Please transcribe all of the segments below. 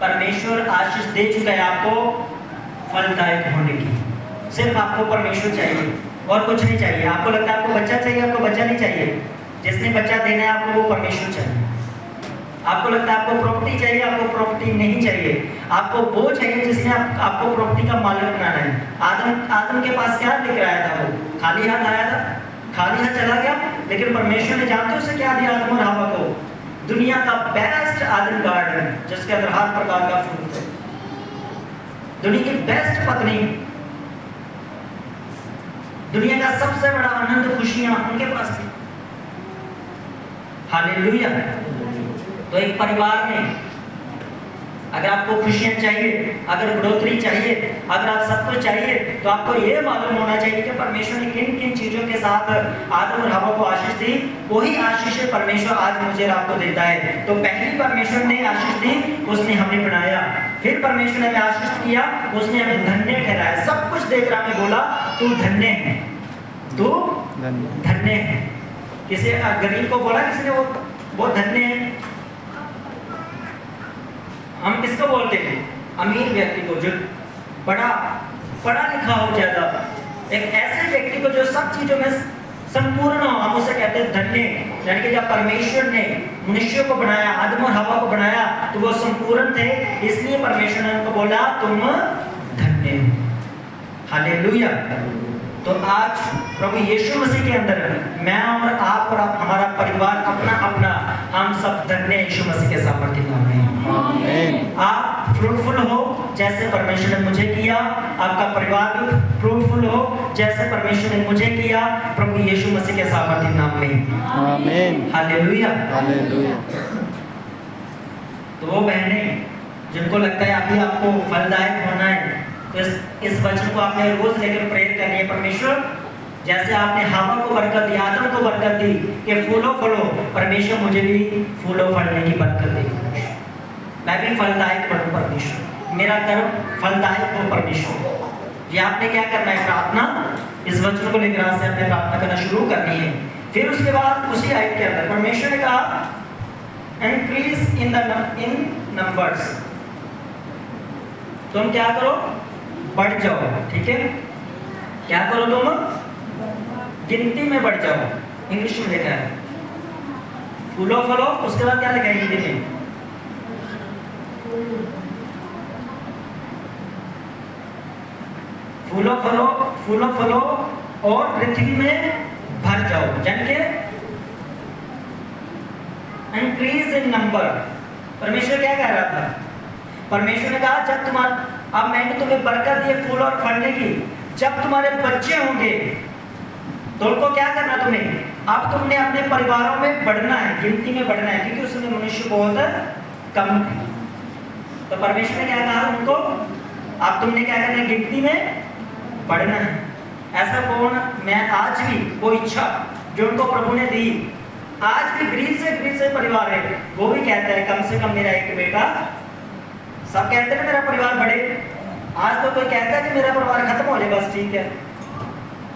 परमेश्वर आशीष दे चुका है आपको फलदायक होने की। सिर्फ आपको परमेश्वर चाहिए और कुछ नहीं चाहिए। आपको लगता है आपको बच्चा चाहिए, आपको बच्चा नहीं चाहिए। जिसने बच्चा देना है आपको वो परमेश्वर चाहिए। आपको लगता है आपको प्रॉपर्टी चाहिए, आपको प्रॉपर्टी नहीं चाहिए। आपको वो चाहिए जिसने आपको प्रॉपर्टी का मालिक बनाना है। आदम के पास क्या लेकर आया था? वो खाली हाथ आया था, खाली हाथ चला गया। लेकिन परमेश्वर ने जानते उसे क्या दिया आदम और हवा को? दुनिया का बेस्ट आदम गार्डन जिसके अंदर हर प्रकार का फ्रूट है, दुनिया की बेस्ट पत्नी, दुनिया का सबसे बड़ा आनंद खुशियां उनके पास थी। हालेलुया। तो एक परिवार में अगर आपको खुशियां चाहिए, अगर बढ़ोतरी चाहिए, अगर आप सब कुछ चाहिए, तो आपको ये मालूम होना चाहिए कि परमेश्वर ने किन किन चीजों के साथ आदम और हवा को आशीष दी। वही आशीष परमेश्वर आज मुझे और आपको देता है। तो पहली परमेश्वर ने आशीष दी, उसने हमें बनाया। फिर परमेश्वर ने हमें आशीष किया, उसने हमें धन्य ठहराया। सब कुछ देकर हमें बोला तू धन्य है, तू धन्य है। किसी गरीब को बोला किसी ने वो धन्य है। हम किसको बोलते हैं? अमीर व्यक्ति को, जो पढ़ा लिखा हो ज्यादा, एक ऐसे व्यक्ति को जो सब चीजों में संपूर्ण हो, हम उसे कहते हैं धन्य। यानी कि जब परमेश्वर ने मनुष्य को बनाया, आदम और हवा को बनाया, तो वो संपूर्ण थे, इसलिए परमेश्वर ने उनको बोला तुम धन्य हो। हालेलुया। तो आज प्रभु यीशु मसीह के अंदर मैं और आप और हमारा परिवार अपना अपना हम सब धन्य यीशु मसीह के सामर्थ्य नाम में। आमीन। आप फ्रूटफुल हो जैसे परमेश्वर ने मुझे किया, आपका परिवार भी फ्रूटफुल हो जैसे परमेश्वर ने मुझे किया, प्रभु यीशु मसीह के सामर्थ्य नाम में। आमीन। हालेलुया। हालेलुया। तो वो बहनें जिनको लगता है अभी आपको फलदायक होना है, इस वचन को आपने रोज लेकर प्रेरित करनी है। परमेश्वर जैसे आपने हवा को बरकत दी, आदम को बरकत दी कि फूलो फलो, परमेश्वर मुझे भी फूलो फलने की बरकत दे। मैं भी फलदायक बनूं परमेश्वर, मेरा कर्म फलदायक हो परमेश्वर। ये आपने क्या करना है? प्रार्थना, इस वचन को लेकर आज से आपने प्रार्थना करना शुरू करनी है। फिर उसके बाद उसी आयत के अंदर परमेश्वर ने कहा इंक्रीज इन नंबर्स। तुम क्या करो? बढ़ जाओ। ठीक है, क्या करो? तुम गिनती में बढ़ जाओ। इंग्लिश में लिखा है फूलो फलो, उसके बाद क्या लिखा है हिंदी में? फूलो फलो, फूलो फलो और पृथ्वी में भर जाओ। यानी कि इंक्रीज इन नंबर। परमेश्वर क्या कह रहा था? परमेश्वर ने कहा जब तुम्हारा, अब मैंने तुम्हें बरकत दी फूल और फलने की, जब तुम्हारे बच्चे होंगे तो उनको क्या करना तुम्हें? अब तुमने अपने परिवारों में बढ़ना है, गिनती में बढ़ना है, क्योंकि उसमें मनुष्य बहुत कम थे। तो परमेश्वर ने क्या कहा उनको? अब तुमने क्या करना है? गिनती में बढ़ना है। ऐसा कौन? मैं आज भी वो इच्छा जो उनको प्रभु ने दी, आज भी गरीब से परिवार है, वो भी कहता है कम से कम मेरा एक बेटा। सब कहते हैं मेरा परिवार बढ़े। आज तो कोई कहता है कि मेरा परिवार खत्म हो जाए बस, ठीक है।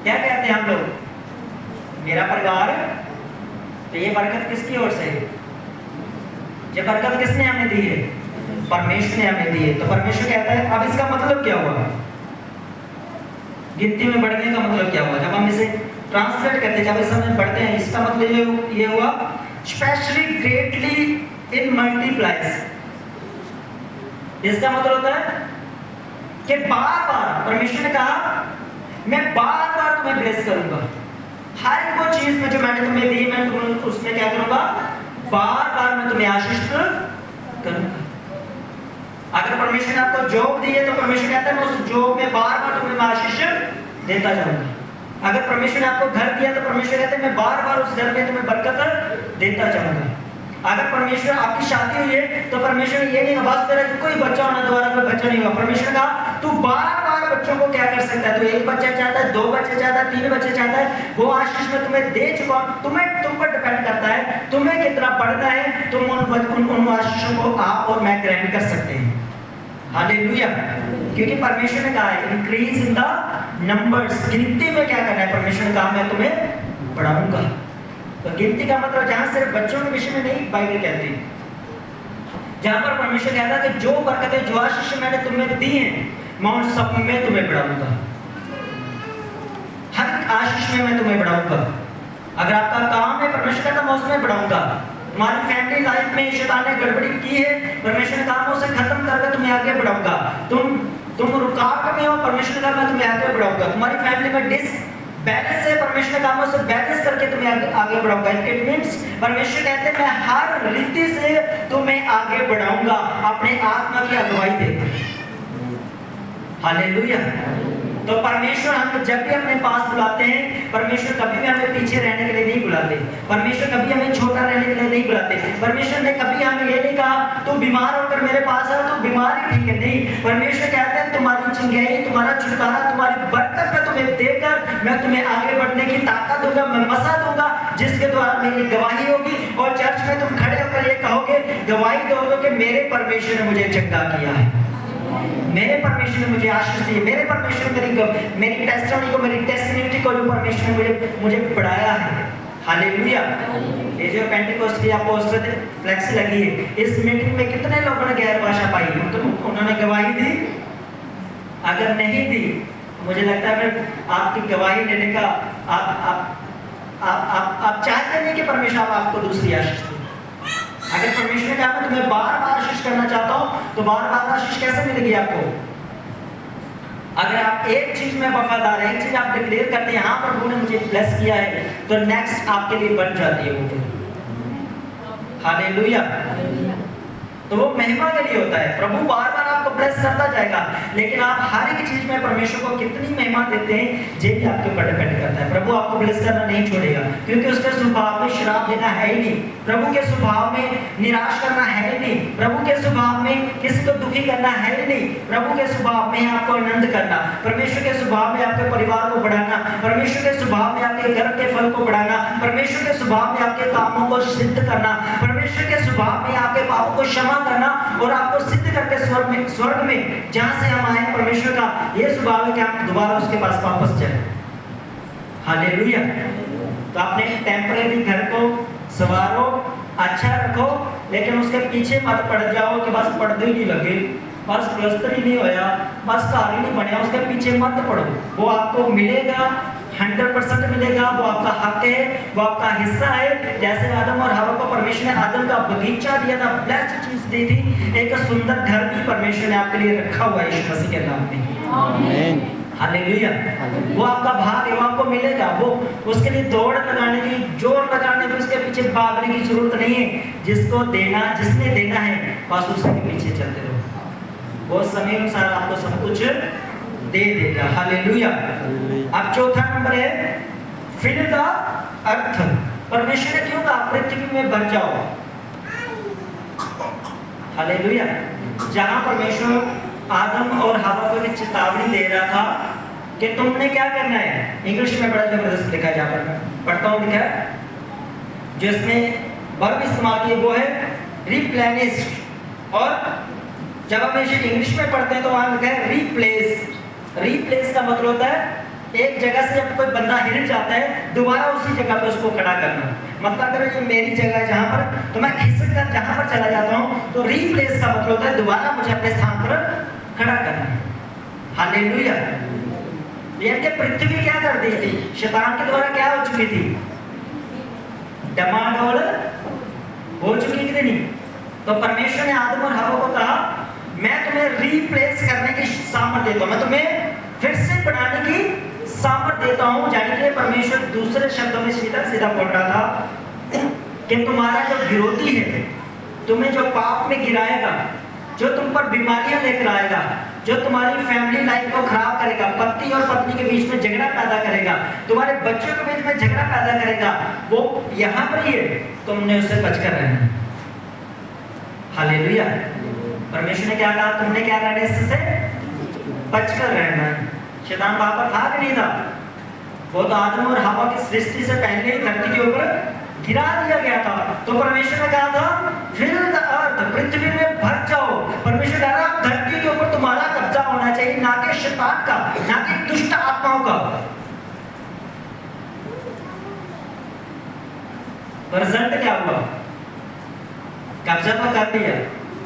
क्या कहते हैं हम लोग? मेरा परिवार। तो ये बरकत किसकी ओर से है? ये बरकत किसने हमें दी है? परमेश्वर ने हमें दी है। तो परमेश्वर कहता है, अब इसका मतलब क्या हुआ? गिनती में बढ़ने का मतलब क्या हुआ? जब हम इसे ट्रांसलेट करते, जब इस समय बढ़ते हैं, इसका मतलब ये हुआ स्पेशली ग्रेटली इन मल्टीप्लाइज। इसका मतलब होता है कि बार बार परमेश्वर ने कहा मैं बार बार तुम्हें ब्लेस करूंगा। हर एक वो चीज में जो मैंने तुम्हें दी, मैं तुम्हें उसमें क्या करूंगा? बार बार मैं तुम्हें आशीष करूंगा। अगर परमेश्वर ने आपको जॉब दी है तो परमेश्वर कहता है मैं उस जॉब में बार बार तुम्हें आशीष देता जाऊंगा। अगर परमेश्वर ने आपको घर दिया तो परमेश्वर कहता है मैं बार बार उस घर में तुम्हें बरकत देता जाऊंगा। अगर परमेश्वर आपकी शादी हुई है तो परमेश्वर ये नहीं बस तेरा कोई बच्चा होना, दोबारा कोई बच्चा नहीं हुआ। परमेश्वर का तू बार बार बच्चों को क्या कर सकता है? तू एक बच्चा चाहता है, 2 बच्चे चाहता है, 3 बच्चे चाहता है, वो आशीष में तुम्हें दे चुका। तुम पर डिपेंड करता है तुम्हें कितना पढ़ना है। तुम उन आशीषों को आप और मैं ग्रहण कर सकते हैं। हालेलुया। क्योंकि परमेश्वर ने कहा है इंक्रीज इन द नंबर्स। गिनती में क्या करना है? परमेश्वर ने कहा मैं तुम्हें बढ़ाऊंगा। तो गिनती का मतलब जहां सिर्फ बच्चों के विषय में नहीं बाइबल कहती, जहां पर परमेश्वर कहता है कि जो बरकतें, जो आशीष मैंने तुम्हें दी हैं, मैं उन सब में तुम्हें बढ़ाऊंगा। हर आशीष में मैं तुम्हें बढ़ाऊंगा। अगर आपका काम है, परमेश्वर कहता मैं उसमें बढ़ाऊंगा। तुम्हारी फैमिली लाइफ में शैतान ने गड़बड़ी की है, परमेश्वर कामों से खत्म करके तुम्हें आगे बढ़ाऊंगा। तुम रुकावट में हो, परमेश्वर का मैं तुम्हें आगे बढ़ाऊंगा। तुम्हारी फैमिली में बैलेंस है, परमेश्वर कामों से बैलेंस करके तुम्हें आगे बढ़ाऊंगा। इट मींस परमेश्वर कहते हैं मैं हर रीति से तुम्हें आगे बढ़ाऊंगा अपने आत्मा की अगुवाई देकर। हालेलुया। तो परमेश्वर हमें जब भी अपने पास बुलाते हैं, परमेश्वर कभी भी हमें पीछे रहने के लिए नहीं बुलाते। परमेश्वर कभी हमें छोटा रहने के लिए नहीं बुलाते। परमेश्वर ने कभी हमें ये नहीं कहा तू बीमार होकर मेरे पास आ, तो बीमार ही ठीक है, नहीं। परमेश्वर कहते हैं तुम्हारी चिंगाई, तुम्हारा छुटकारा, तुम्हारी बरकत मैं तुम्हें देकर मैं तुम्हें आगे बढ़ने की ताकत दूंगा, मैं मसा दूंगा, जिसके द्वारा मेरी गवाही होगी। और चर्च में तुम खड़े होकर ये कहोगे, गवाही दोगे कि मेरे परमेश्वर ने मुझे चंगा किया है, मेरे परमेश्वर ने मुझे आशीष दी, मेरे परमेश्वर ने मेरी टेस्टिमनी को, मेरी टेस्टिमनी को जो परमेश्वर ने मुझे बढ़ाया है। हालेलुया। ये जो पेंटिकोस्ट की पोस्टर फ्लेक्स लगी है, इस मीटिंग में कितने लोगों ने गैर भाषा पाई? उन्होंने गवाही दी? अगर नहीं दी, मुझे लगता है आपकी गवाही देने का आप चाहते नहीं कि परमेश्वर आपको दूसरी आशीष दे। अगर परमेश्वर ने कहा मैं तुम्हें बार-बार आशीष करना चाहता हूं, तो बार-बार आशीष कैसे मिलेगी आपको? अगर आप एक चीज में वफादार है, एक चीज आप डिक्लेयर करते हैं, हाँ प्रभु ने मुझे ब्लेस किया है, तो नेक्स्ट आपके लिए बन जाती है वो फिर। हालेलुया। तो वो महिमा के लिए होता है। प्रभु बार-बार आपको ब्लेस करता जाएगा, लेकिन आप हर एक चीज में परमेश्वर को कितनी महिमा देते हैं, ये भी आपके ऊपर डिपेंड करता है। प्रभु आपको ब्लेस करना नहीं छोड़ेगा, क्योंकि उसके स्वभाव में श्राप देना है ही नहीं। प्रभु के स्वभाव में निराश करना है ही नहीं। प्रभु के स्वभाव में किसी को दुखी करना है ही नहीं। प्रभु के स्वभाव में आपको आनंद करना, परमेश्वर के स्वभाव में आपके परिवार को बढ़ाना, परमेश्वर के स्वभाव में आपके घर के फल को बढ़ाना, परमेश्वर के स्वभाव में आपके कामों को सिद्ध करना, परमेश्वर के स्वभाव में आपके पापों को क्षमा करना और आपको सिद्ध करके स्वर्ग में जहां से हम आए परमेश्वर का ये स्वभाव है कि हम दोबारा उसके पास वापस जाए। हालेलुया। तो अपने टेम्परेरी घर को संवारो, अच्छा रखो, लेकिन उसके पीछे मत पड़ जाओ कि बस पर्दे ही नहीं लगे, बस प्लस्तर ही नहीं होया, बस कार ही नहीं बनया, उसके पीछे मत पड़ो। वो आपको मिलेगा, 100% मिलेगा, वो आपका हक है, वो आपका हिस्सा है। जैसे आदम और हवा को परमेश्वर ने आदम का बगीचा दिया था, ब्लेस्ड चीज दी थी, एक सुंदर घर भी परमेश्वर ने आपके लिए रखा हुआ है यीशु मसीह के नाम में। आमीन। हालेलुया। वो आपका भाग है, वो आपको मिलेगा। वो उसके लिए दौड़ लगाने की, जोर लगाने की, उसके पीछे भागने की जरूरत नहीं है। जिसको देना, जिसने देना है, बस उसके पीछे चलते रहो, वो समय अनुसार आपको सब कुछ दे देगा। हालेलुया। अब चौथा नंबर है फिल द अर्थ। परमेश्वर ने क्यों कहा पृथ्वी में भर जाओ? हालेलुया। जहां परमेश्वर आदम और हवा को एक चेतावनी दे रहा था कि तुमने क्या करना है, इंग्लिश में बड़ा जबरदस्त लिखा है, जहां पर पढ़ता हूं लिखा है, जो इसमें वर्ब इस्तेमाल किए वो है रिप्लेनिश। और जब हम इसे इंग्लिश में पढ़ते हैं तो वहां लिखा है रिप्लेस। रिप्लेस का मतलब होता है एक जगह से जब कोई बंदा हिल जाता है, दोबारा उसी जगह पे उसको खड़ा करना। मतलब अगर ये मेरी जगह है जहां पर, तो मैं खिसक कर जहां पर चला जाता हूं, तो रिप्लेस का मतलब होता है दोबारा मुझे अपने स्थान पर खड़ा करना। हालेलुया। यानी कि पृथ्वी क्या कर दी थी? शैतान के द्वारा क्या हो चुकी थी? डमाडोल हो चुकी थी नहीं। तो परमेश्वर ने आदम और हवा को कहा मैं तुम्हें रिप्लेस करने की सामर्थ्य देता हूं, मैं तुम्हें फिर से बनाने की सामर्थ्य देता हूं। यानी कि परमेश्वर दूसरे शब्दों में सीधा सीधा बोल रहा था कि तुम्हारा जो विरोधी है, तुम्हें जो पाप में गिराएगा, जो तुम पर बीमारियां लेकर आएगा, जो तुम्हारी फैमिली लाइफ को खराब करेगा, पति और पत्नी के बीच में झगड़ा पैदा करेगा, तुम्हारे बच्चों के बीच में झगड़ा पैदा करेगा, वो यहां पर ही है, तुमने उससे बचकर रहना। हालेलुया। परमेश्वर ने क्या कहा? तुमने क्या करना है? इससे बचकर रहना है। शैतान वहां पर था कि नहीं था? वो तो आदम और हवा की सृष्टि से पहले ही धरती के ऊपर गिरा दिया गया था। तो परमेश्वर ने कहा था फिल द अर्थ, पृथ्वी में भर जाओ। परमेश्वर कह रहा धरती के ऊपर तुम्हारा कब्जा होना चाहिए, ना कि शैतान का, ना कि दुष्ट आत्माओं का। रिजल्ट क्या हुआ? कब्जा तो कर दिया,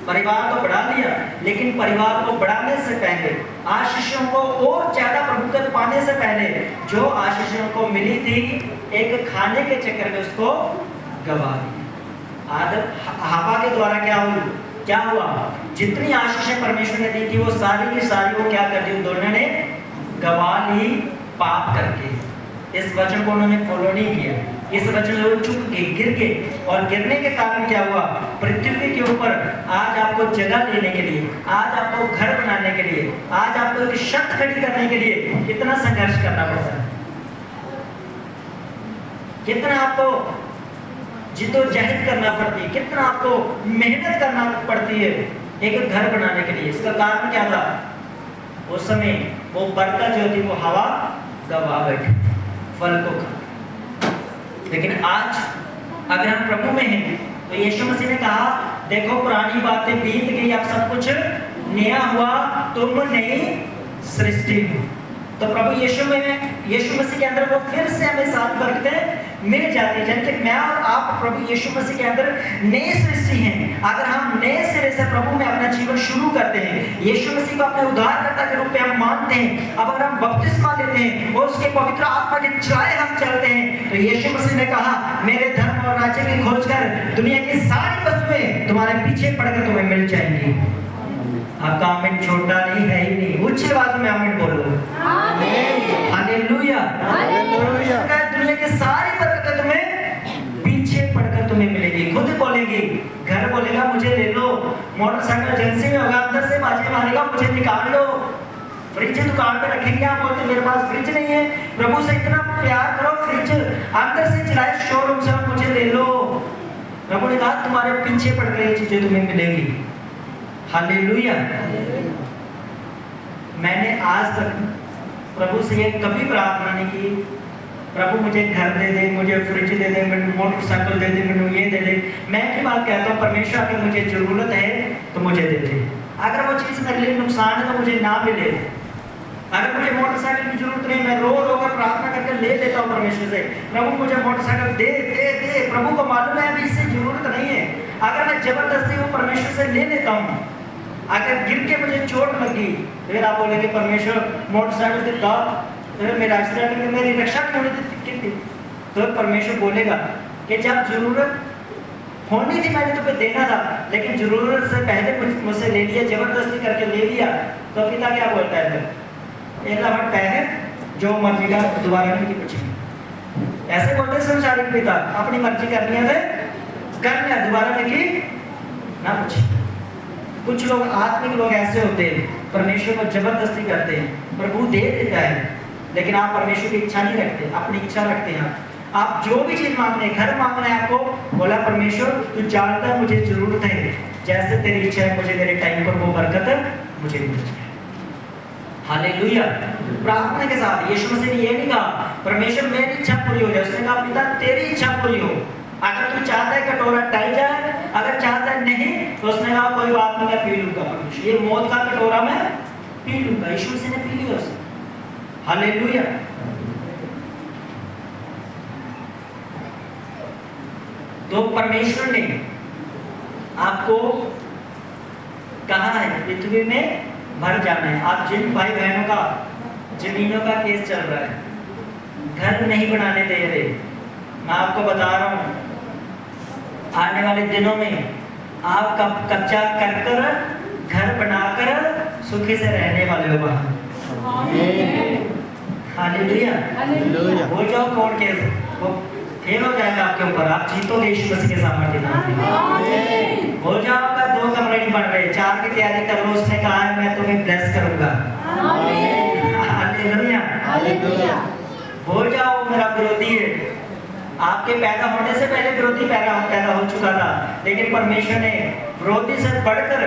परिवार तो बढ़ा लिया, लेकिन परिवार को बढ़ाने से पहले, आशीषों को और ज्यादा प्रभुत्व पाने से पहले जो आशीषों को मिली थी, एक खाने के चक्कर में उसको गवा दी। हवा के द्वारा क्या हुआ? जितनी आशीषें परमेश्वर ने दी थी वो सारी की सारी वो क्या कर दी? उन दोनों ने गवा ली पाप करके। इस वचन को उन्होंने फॉलो नहीं किया, इस वचन में वो चुप गए, गिर गए, और गिरने के कारण क्या हुआ? पृथ्वी के ऊपर आज आपको जगह लेने के लिए, आज आपको घर बनाने के लिए, आज आपको एक छत खड़ी करने के लिए कितना संघर्ष करना पड़ता है, कितना आपको जिद्दोजहद करना पड़ती है, कितना आपको मेहनत करना पड़ती है एक घर बनाने के लिए। इसका कारण क्या था? उस समय वो बरकत जो थी वो हवा गवा बैठी फल को खा। लेकिन आज अगर हम प्रभु में हैं तो यीशु मसीह ने कहा, देखो पुरानी बातें बीत गई, अब सब कुछ नया हुआ, तुम नई सृष्टि हो। तो प्रभु यीशु मसीह के अंदर वो फिर से हमें साथ बरकतें मिल जाती है। जैसे मैं और आप प्रभु यीशु मसीह के अंदर नई सृष्टि हैं। अगर हम नए सिरे से प्रभु में अपना जीवन शुरू करते हैं, यीशु मसीह को अपने उद्धारकर्ता के रूप में हम मानते हैं, अब अगर हम बपतिस्मा लेते हैं और उसके पवित्र आत्मा के चाहे हम चलते हैं, तो यीशु मसीह ने कहा, मेरे धर्म और राज्य की खोज कर दुनिया की सारी वस्तुएं तुम्हारे पीछे पड़कर तुम्हें मिल जाएंगी। आपका आमीन छोटा नहीं है ही नहीं, ऊंची आवाज में आमीन बोलो। आमीन, हालेलुया, हालेलुया। दुनिया की सारी बरकतें तुम्हें पीछे पड़कर तुम्हें मिलेगी। खुद बोलेगी, घर बोलेगा मुझे ले लो, मोटरसाइकिल एजेंसी में होगा अंदर से बाजी मारेगा मुझे निकाल लो, फ्रिज दुकान पे रखेंगे, आप बोलते मेरे पास फ्रिज नहीं है। प्रभु से इतना प्यार करो, फ्रिज अंदर से चलाए शोरूम से मुझे ले लो। प्रभु ने कहा तुम्हारे पीछे पड़कर ये चीजें तुम्हें मिलेंगी। हालेलुया। मैंने आज तक प्रभु से ये कभी प्रार्थना नहीं की, प्रभु मुझे घर दे दे, मुझे फ्रिज दे दे, मुझे मोटरसाइकिल दे दे, मुझे ये दे दे। मैं की बात कहता हूँ, परमेश्वर अगर मुझे जरूरत है तो मुझे दे दे। अगर वो चीज़ मेरे लिए नुकसान है तो मुझे ना मिले। अगर मुझे मोटरसाइकिल की जरूरत नहीं, मैं रो कर प्रार्थना करके ले लेता हूँ परमेश्वर से, प्रभु मुझे मोटरसाइकिल दे दे दे। प्रभु को मालूम है अभी इससे जरूरत नहीं है। अगर मैं जबरदस्ती वो परमेश्वर से ले लेता हूँ, अगर गिर के मुझे चोट लगी, फिर आप बोलेंगे परमेश्वर मोटरसाइकिल देता, फिर मेरा एक्सीडेंट में मेरी रक्षा क्यों नहीं थी? तो परमेश्वर बोलेगा कि जब जरूरत होनी थी मैंने तुम्हें देना था, लेकिन जरूरत से पहले मुझसे ले लिया, जबरदस्ती करके ले लिया। तो पिता क्या बोलता है फिर? एक लफट पहले जो मर्जी का दोबारा नहीं पूछेंगे। ऐसे बोलते संसारिक पिता, अपनी मर्जी करनी है कर लिया, दोबारा लिखी ना पूछे। कुछ लोग आत्मिक लोग ऐसे होते हैं, परमेश्वर को जबरदस्ती करते हैं, प्रभु दे देता है लेकिन आप परमेश्वर की इच्छा नहीं रखते, अपनी इच्छा रखते हैं। आप जो भी चीज मांगने, घर मांगना है आपको, बोला परमेश्वर तू जानता है मुझे जरूरत है, जैसे तेरी इच्छा है मुझे मेरे टाइम पर वो बरकत मुझे मिल जाए। हालेलुया। प्रार्थना के साथ यीशु मसीह ने ये नहीं कहा परमेश्वर मेरी इच्छा पूरी हो जाए, उसने कहा पिता तेरी इच्छा पूरी हो। अगर तू चाहता है कटोरा टल जाए, अगर चाहता है नहीं, तो उसने कहा कोई बात नहीं मैं पी लूंगा परमेश्वर, ये मौत का कटोरा मैं पी लूंगा। यीशु मसीह ने पी लिया उसे। हालेलुया। तो परमेश्वर ने आपको कहा है पृथ्वी में भर जाना है। आप जिन भाई बहनों का जमीनों का केस चल रहा है, घर नहीं बनाने दे रहे, मैं आपको बता रहा हूं आने वाले दिनों में आप कब्जा कर घर बनाकर सुखी से रहने वाले हो वहां। हालेलुया। हालेलुया। हो जाओ कोर्ट केस, वो फेल हो जाएगा आपके ऊपर, आप जीतोगे यीशु मसीह के सामर्थ्य नाम। हो जाओ आपका 2 कमरे नहीं बन रहे, 4 की तैयारी कर लो, उसने कहा है मैं तुम्हें ब्लेस करूंगा। हालेलुया। हालेलुया। हो जाओ मेरा विरोधी है, आपके पैदा होने से पहले विरोधी पैदा हो चुका था, लेकिन परमेश्वर ने विरोधी से बढ़कर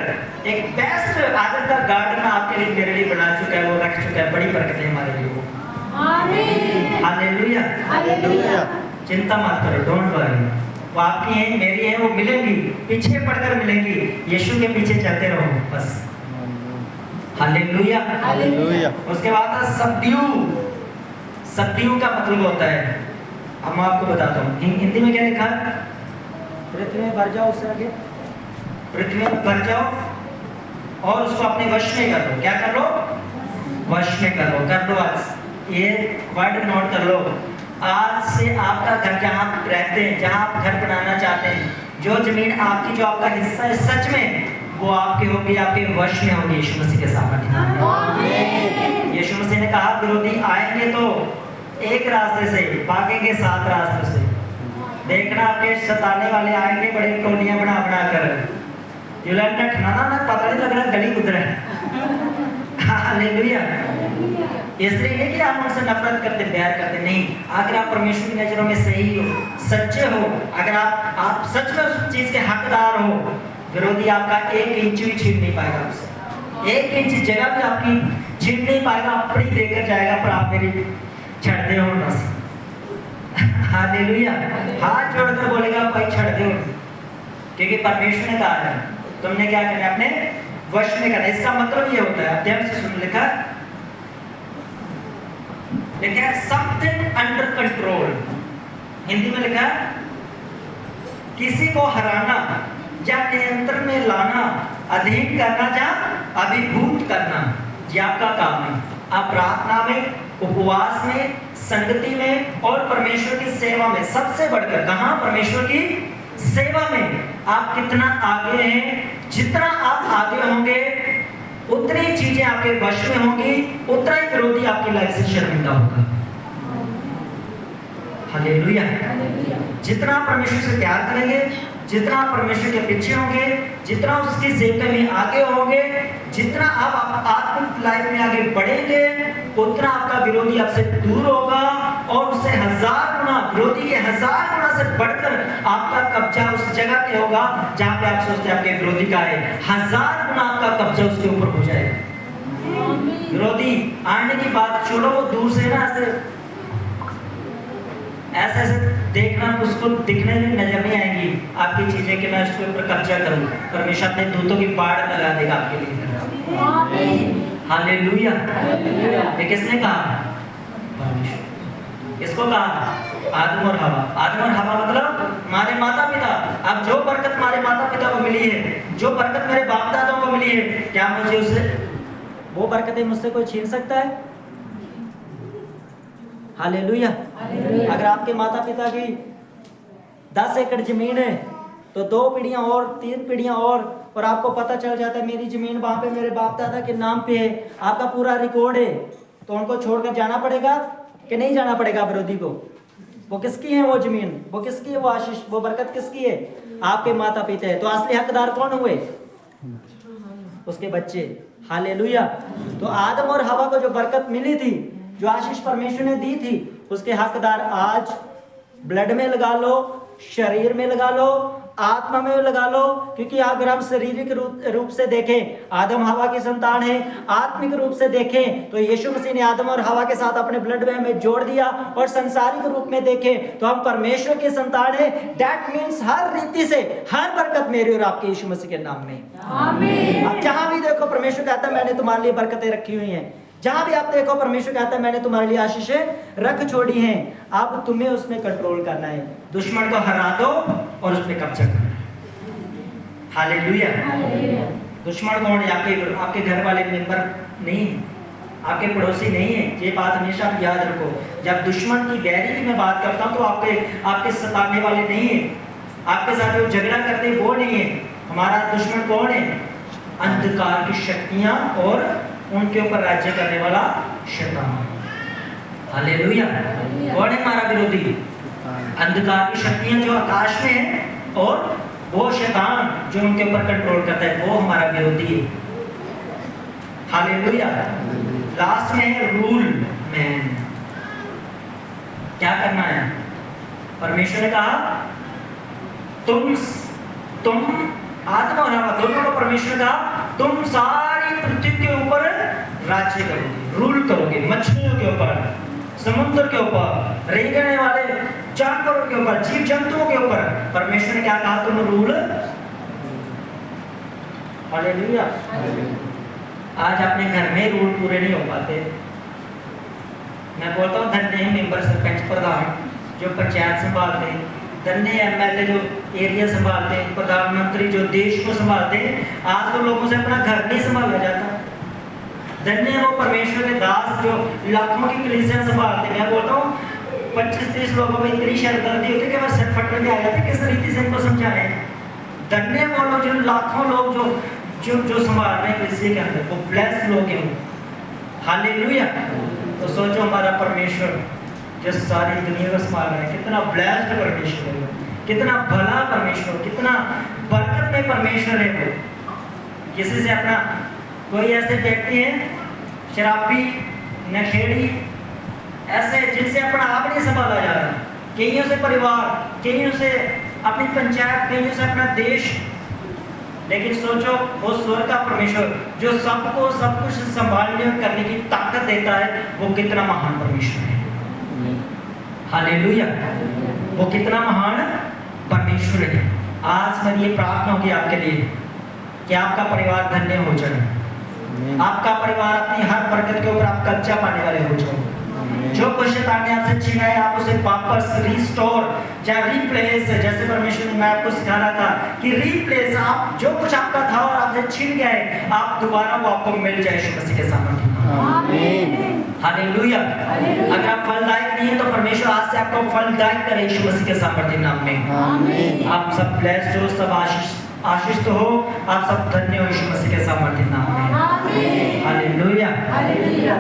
एक बेस्ट आदर का गार्डन आपके लिए मेरे लिए बना चुका है, वो रख चुका है। बड़ी बरकत है हमारे लिए वो। आमीन। हालेलुया। हालेलुया। चिंता मत करो, डोंट वरी, वो आपकी है मेरी है, वो मिलेंगी, पीछे पड़कर मिलेंगी। यीशु के पीछे चलते रहो बस। हालेलुया। हालेलुया। उसके बाद सबड्यू का मतलब होता है, अब मैं आपको बताता हूँ हिंदी में क्या लिखा है, पृथ्वी में भर जाओ, उससे आगे पृथ्वी में भर जाओ और उसको अपने वश में कर लो। क्या कर लो? वश में कर लो। कर लो आज ये वर्ड नोट कर लो। आज से आपका घर जहाँ आप रहते हैं, जहाँ आप घर बनाना चाहते हैं, जो जमीन आपकी, जो आपका हिस्सा है, सच में वो आपकी होगी, आपके वश में होगी यीशु मसीह के सामने। यीशु मसीह ने कहा विरोधी आएंगे तो एक रास्ते से, भागेंगे 7 रास्तों से। देखना आपके सताने वाले आएंगे बड़ी टोलियां बना बना कर। यूलैंड ठनाना ना पता नहीं लग रहा गली गुजरा है। हालेलुया। इसलिए नहीं कि आप उनसे नफरत करते, प्यार करते, नहीं। अगर आप परमेश्वर की नजरों में सही हो, सच्चे हो, अगर आप सच में उस चीज के हकदार हो, विरोधी आपका 1 इंच भी छीन नहीं पाएगा आपसे। 1 इंच जगह भी आपकी छीन नहीं पाएगा, अपनी देकर जाएगा, पर आप मेरी छड़ दे हो ना। हालेलुया। हाथ जोड़कर बोलेगा भाई छड़ दे, क्योंकि परमेश्वर ने कहा है तुमने क्या करना है, अपने वश में करना। इसका मतलब ये होता है, ध्यान से सुन, लिखा है समथिंग अंडर कंट्रोल। हिंदी में लिखा है किसी को हराना या नियंत्रण में लाना, अधीन करना या अभिभूत करना, ये आपका काम है। आप प्रार्थना में, उपवास में, संगति में और परमेश्वर की सेवा में सबसे बढ़कर, कहां? परमेश्वर की सेवा में आप कितना आगे हैं। जितना आप आगे होंगे उतनी चीजें आपके वश में होंगी, उतना ही विरोधी आपकी लाइफ से शर्मिंदा होगा। हालेलुया। जितना परमेश्वर से प्यार करेंगे, जितना परमेश्वर के पीछे होंगे, जितना उसकी सेवा में आगे होंगे, जितना आप आत्मिक लाइफ में आगे बढ़ेंगे, उतना आपका विरोधी आपसे दूर होगा और उससे 1000 गुना, विरोधी के 1000 गुना से बढ़कर आपका कब्जा उस जगह पे होगा जहां पे आप सोचते हैं आपके विरोधी का है। 1000 गुना आपका कब्जा उसके ऊपर हो जाएगा। विरोधी आने की बात छोड़ो, वो दूर से ना ऐसे देखना, उसको दिखने में नजर नहीं आएगी आपकी चीजें कि मैं उसके ऊपर कब्जा करूं। परमेश्वर अपने दूतों की बाढ़ लगा देगा आपके लिए। हालेलुया। ये किसने कहा? किसको कहा? आदम और हवा। आदम और हवा मतलब हमारे माता पिता। अब जो बरकत हमारे माता पिता को मिली है, जो बरकत मेरे बाप दादाओं को मिली है, क्या मुझे उससे, वो बरकतें मुझसे कोई छीन सकता है? हालेलुया। अगर आपके माता पिता की 10 एकड़ जमीन है तो 2 पीढ़ियां और, 3 पीढ़ियां और आपको पता चल जाता है मेरी जमीन वहां पे मेरे बाप दादा के नाम पे है, आपका पूरा रिकॉर्ड है, तो उनको छोड़कर जाना पड़ेगा कि नहीं जाना पड़ेगा? विरोधी को, वो किसकी है वो जमीन, वो किसकी है वो आशीष, वो बरकत किसकी है? आपके माता पिता है। तो असली हकदार कौन हुए? उसके बच्चे। हालेलुया। तो आदम और हवा को जो बरकत मिली थी, जो आशीष परमेश्वर ने दी थी, उसके हकदार आज ब्लड में लगा लो, शरीर में लगा लो, आत्मा में लगा लो। क्योंकि अगर हम शारीरिक रूप से देखें, आदम हवा की संतान है। आत्मिक रूप से देखें तो यीशु मसीह ने आदम और हवा के साथ अपने ब्लड में जोड़ दिया। और संसारिक रूप में देखें तो हम परमेश्वर की संतान है। दैट मीन्स हर रीति से हर बरकत मेरी और आपके यीशु मसीह के नाम में। आमीन। अब जहां भी देखो परमेश्वर कहता है मैंने तुम्हारे लिए बरकतें रखी हुई हैं। जहां भी आप देखो परमेश्वर कहता है मैंने तुम्हारे लिए आशीषें रख छोड़ी हैं। अब तुम्हें उसमें कंट्रोल करना है। दुश्मन को हरा दो और उस पर कब्जा करना है। हालेलुया। दुश्मन कौन है? आपके घर वाले मेंबर नहीं, आपके पड़ोसी नहीं है। ये बात हमेशा याद रखो। जब दुश्मन की गहरी की मैं बात करता हूँ तो आपके सताने वाले नहीं है, आपके साथ जो झगड़ा करते वो नहीं है। हमारा दुश्मन कौन है? अंधकार की शक्तियां और उनके ऊपर राज्य करने वाला शैतान। हालेलुया। कौन है हमारा विरोधी? अंधकार की शक्तियां जो आकाश में है और वो शैतान जो उनके ऊपर कंट्रोल करता है, वो हमारा विरोधी है। हालेलुया। लास्ट में है रूल मैन। क्या करना है? परमेश्वर ने कहा तुम आदम और हवा दोनों को परमेश्वर ने कहा तुम सारी पृथ्वी के ऊपर राज्य करोगे, रूल करोगे। मछलियों के ऊपर, समुद्र के ऊपर, रेंगने वाले जानवरों के ऊपर, जीव जंतुओं के ऊपर। परमेश्वर ने क्या कहा? तुम रूल। हालेलुया। आज अपने घर में रूल पूरे नहीं हो पाते। मैं बोलता हूँ धन्य मेंबर, सरपंच, प्रधान जो पंचायत संभालते हैं, धन्य एमएलए जो एरिया संभालते हैं, प्रधानमंत्री जो देश को संभालते हैं, आज तो लोगों से अपना घर नहीं संभाला जाता। धन्य है वो परमेश्वर के दास जो लाखों की कलीसियां संभालते हैं। मैं बोलता हूँ 25-30 लोगों में इतनी शर्मदर्दी होती है कि बस सटफट करके आ जाते किस रीति से इनको समझाएं। धन्य है वो लोग जो लाखों लोग जो संभाल रहे हैं कलीसिया के अंदर, वो ब्लेस्ड लोग हैं। हालेलुया। तो सोचो हमारा परमेश्वर जो सारी दुनिया को संभाल रहा है, कितना ब्लेस्ड परमेश्वर है, कितना भला परमेश्वर, कितना बरकत में परमेश्वर है वो। किसी से अपना कोई ऐसे व्यक्ति हैं शराबी, नशेड़ी, ऐसे जिनसे अपना आप नहीं संभाला जा रहा, कईयों से परिवार, कईयों से अपनी पंचायत, कईयों से अपना देश। लेकिन सोचो वो स्वर्ग का परमेश्वर जो सबको सब कुछ संभालने और करने की ताकत देता है, वो कितना महान परमेश्वर है। हालेलुया। वो कितना महान परमेश्वर है। आज मेरी ये प्रार्थना होगी आपके लिए कि आपका परिवार धन्य हो जाए, आपका परिवार अपनी हर बरकत के ऊपर आप कब्जा पाने वाले हो जाओ। जो कुछ शैतान ने आपसे छीना है, आप उसे वापस रिस्टोर या रिप्लेस, जैसे परमेश्वर ने मैं आपको सिखा रहा था कि रिप्लेस, आप जो कुछ आपका था और आपसे छीन गया है, आप दोबारा वो आपको मिल जाए यीशु मसीह के सामर्थ्य में। आमीन। हालेलुया। अगर आप फलदायक नहीं है तो परमेश्वर आज से आपको फलदायक करे यीशु मसीह के सामर्थ्य नाम में। आमीन। आप सब ब्लेस्ड हो, सब आशीष हो, आप सब धन्य हो यीशु मसीह के सामर्थ्य नाम में। आमीन। हालेलुया। हालेलुया।